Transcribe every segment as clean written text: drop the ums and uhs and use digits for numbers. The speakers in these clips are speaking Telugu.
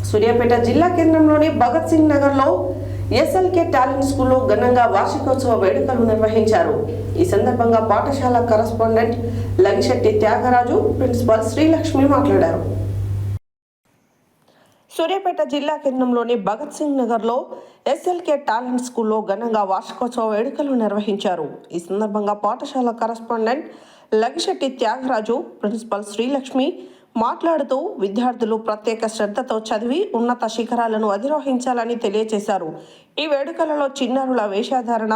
సూర్యాపేట జిల్లా కేంద్రంలోని భగత్ సింగ్ నగర్లో ఎస్ఎల్కే టాలెంట్ స్కూల్లో ఘనంగా వార్షికోత్సవ వేడుకలు నిర్వహించారు. ఈ సందర్భంగా పాఠశాల కరెస్పాండెంట్ లంగిశెట్టి త్యాగరాజు, ప్రిన్సిపాల్ శ్రీలక్ష్మి మాట్లాడారు. సూర్యాపేట జిల్లా కేంద్రంలోని భగత్ సింగ్ నగర్లో ఎస్ఎల్కే టాలెంట్ స్కూల్లో ఘనంగా వార్షికోత్సవ వేడుకలు నిర్వహించారు. ఈ సందర్భంగా పాఠశాల కరెస్పాండెంట్ లంగిశెట్టి త్యాగరాజు, ప్రిన్సిపాల్ శ్రీలక్ష్మి మాట్లాడుతూ విద్యార్థులు ప్రత్యేక శ్రద్ధతో చదివి ఉన్నత శిఖరాలను అధిరోహించాలని తెలియజేశారు. ఈ వేడుకలలో చిన్నారుల వేషధారణ,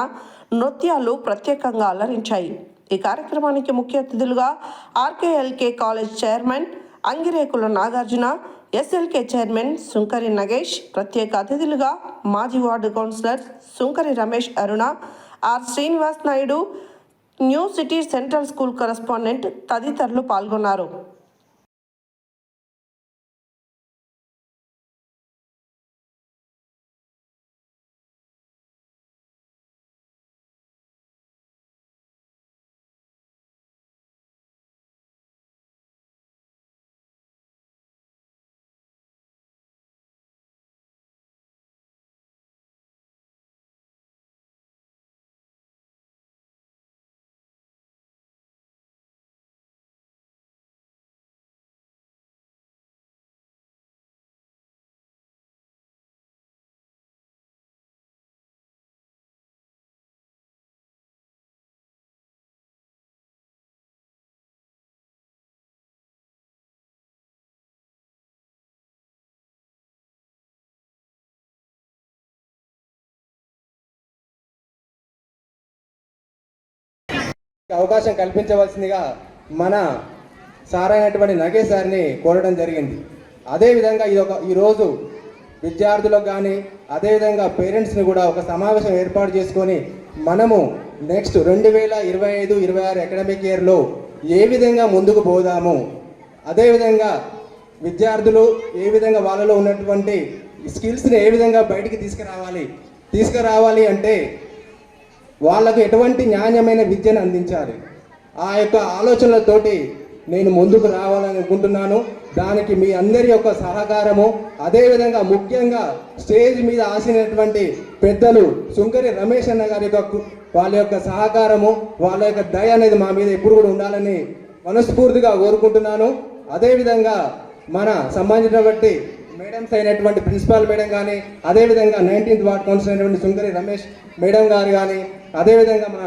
నృత్యాలు ప్రత్యేకంగా అలరించాయి. ఈ కార్యక్రమానికి ముఖ్య అతిథులుగా RKLK college chairman Angirekula Nagarjuna, SLK chairman Sunkari Nagesh, ప్రత్యేక అతిథులుగా మాజీ ward councillor Sunkari Ramesh Aruna, R Srinivas Naidu, new city central school correspondent తదితరులు పాల్గొన్నారు. అవకాశం కల్పించవలసిందిగా మన సార్ అయినటువంటి నగేష్ సార్ని కోరడం జరిగింది. అదేవిధంగా ఈరోజు విద్యార్థులకు కానీ అదేవిధంగా పేరెంట్స్ని కూడా ఒక సమావేశం ఏర్పాటు చేసుకొని మనము నెక్స్ట్ 2025-26 అకాడమిక్ ఇయర్లో ఏ విధంగా ముందుకు పోదాము, అదేవిధంగా విద్యార్థులు ఏ విధంగా వాళ్ళలో ఉన్నటువంటి స్కిల్స్ని ఏ విధంగా బయటికి తీసుకురావాలి అంటే వాళ్ళకు ఎటువంటి న్యాయమైన విద్యను అందించాలి. ఆ యొక్క ఆలోచనలతోటి నేను ముందుకు రావాలని అనుకుంటున్నాను. దానికి మీ అందరి యొక్క సహకారము, అదేవిధంగా ముఖ్యంగా స్టేజ్ మీద ఆసినటువంటి పెద్దలు సుంకరి రమేష్ అన్న గారి యొక్క వాళ్ళ యొక్క సహకారము, వాళ్ళ యొక్క దయ అనేది మా మీద ఎప్పుడు కూడా ఉండాలని మనస్ఫూర్తిగా కోరుకుంటున్నాను. అదేవిధంగా మన సంబంధించినటువంటి మేడమ్స్ అయినటువంటి ప్రిన్సిపాల్ మేడం కానీ, అదేవిధంగా 19th వార్డ్ కౌన్సిలర్ అయినటువంటి సుంకరి రమేష్ మేడం గారు కానీ, అదేవిధంగా మన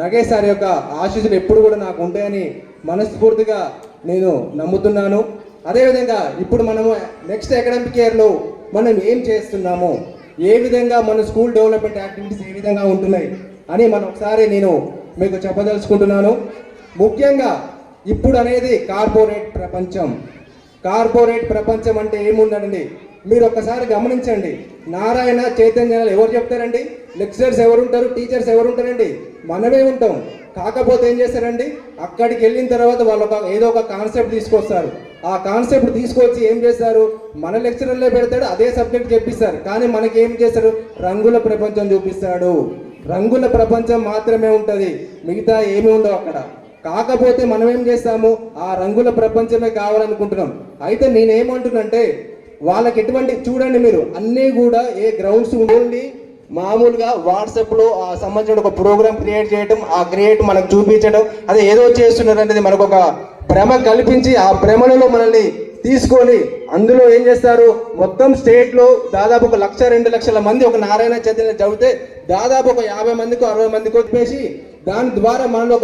నగేష్ సార్ యొక్క ఆశీస్సులు ఎప్పుడు కూడా నాకు ఉంటాయని మనస్ఫూర్తిగా నేను నమ్ముతున్నాను. అదేవిధంగా ఇప్పుడు మనము నెక్స్ట్ అకాడమిక్ ఇయర్లో మనం ఏం చేస్తున్నాము, ఏ విధంగా మన స్కూల్ డెవలప్మెంట్ యాక్టివిటీస్ ఏ విధంగా ఉంటున్నాయి అని మనం ఒకసారి నేను మీకు చెప్పదలుచుకుంటున్నాను. ముఖ్యంగా ఇప్పుడు అనేది కార్పొరేట్ ప్రపంచం అంటే ఏముందండి, మీరు ఒక్కసారి గమనించండి. నారాయణ చైతన్యాలు ఎవరు చెప్తారండి? లెక్చరర్స్ ఎవరుంటారు, టీచర్స్ ఎవరుంటారండి? మనమే ఉంటాం. కాకపోతే ఏం చేస్తారండి, అక్కడికి వెళ్ళిన తర్వాత వాళ్ళు ఏదో ఒక కాన్సెప్ట్ తీసుకొస్తారు. ఆ కాన్సెప్ట్ తీసుకొచ్చి ఏం చేస్తారు, మన లెక్చరర్లే పెడతాడు, అదే సబ్జెక్ట్ చెప్పిస్తారు. కానీ మనకి ఏం చేస్తారు, రంగుల ప్రపంచం చూపిస్తాడు. రంగుల ప్రపంచం మాత్రమే ఉంటుంది, మిగతా ఏమి ఉండవు అక్కడ. కాకపోతే మనం ఏం చేస్తాము, ఆ రంగుల ప్రపంచమే కావాలనుకుంటున్నాం. అయితే నేనేమంటున్నంటే వాళ్ళకి ఎటువంటి చూడండి, మీరు అన్నీ కూడా ఏ గ్రౌండ్స్ ఉండి మామూలుగా వాట్సాప్లో ఆ సంబంధించిన ఒక ప్రోగ్రామ్ క్రియేట్ చేయడం, ఆ క్రియేట్ మనకు చూపించడం, అది ఏదో చేస్తున్నారు అనేది మనకు ఒక భ్రమ కల్పించి ఆ భ్రమలలో మనల్ని తీసుకొని అందులో ఏం చేస్తారు, మొత్తం స్టేట్లో దాదాపు 1,00,000-2 లక్షల మంది ఒక నారాయణ చైతన్య చదివితే దాదాపు ఒక 50 మందికో 60 మందికో చెప్పేసి దాని ద్వారా మనలో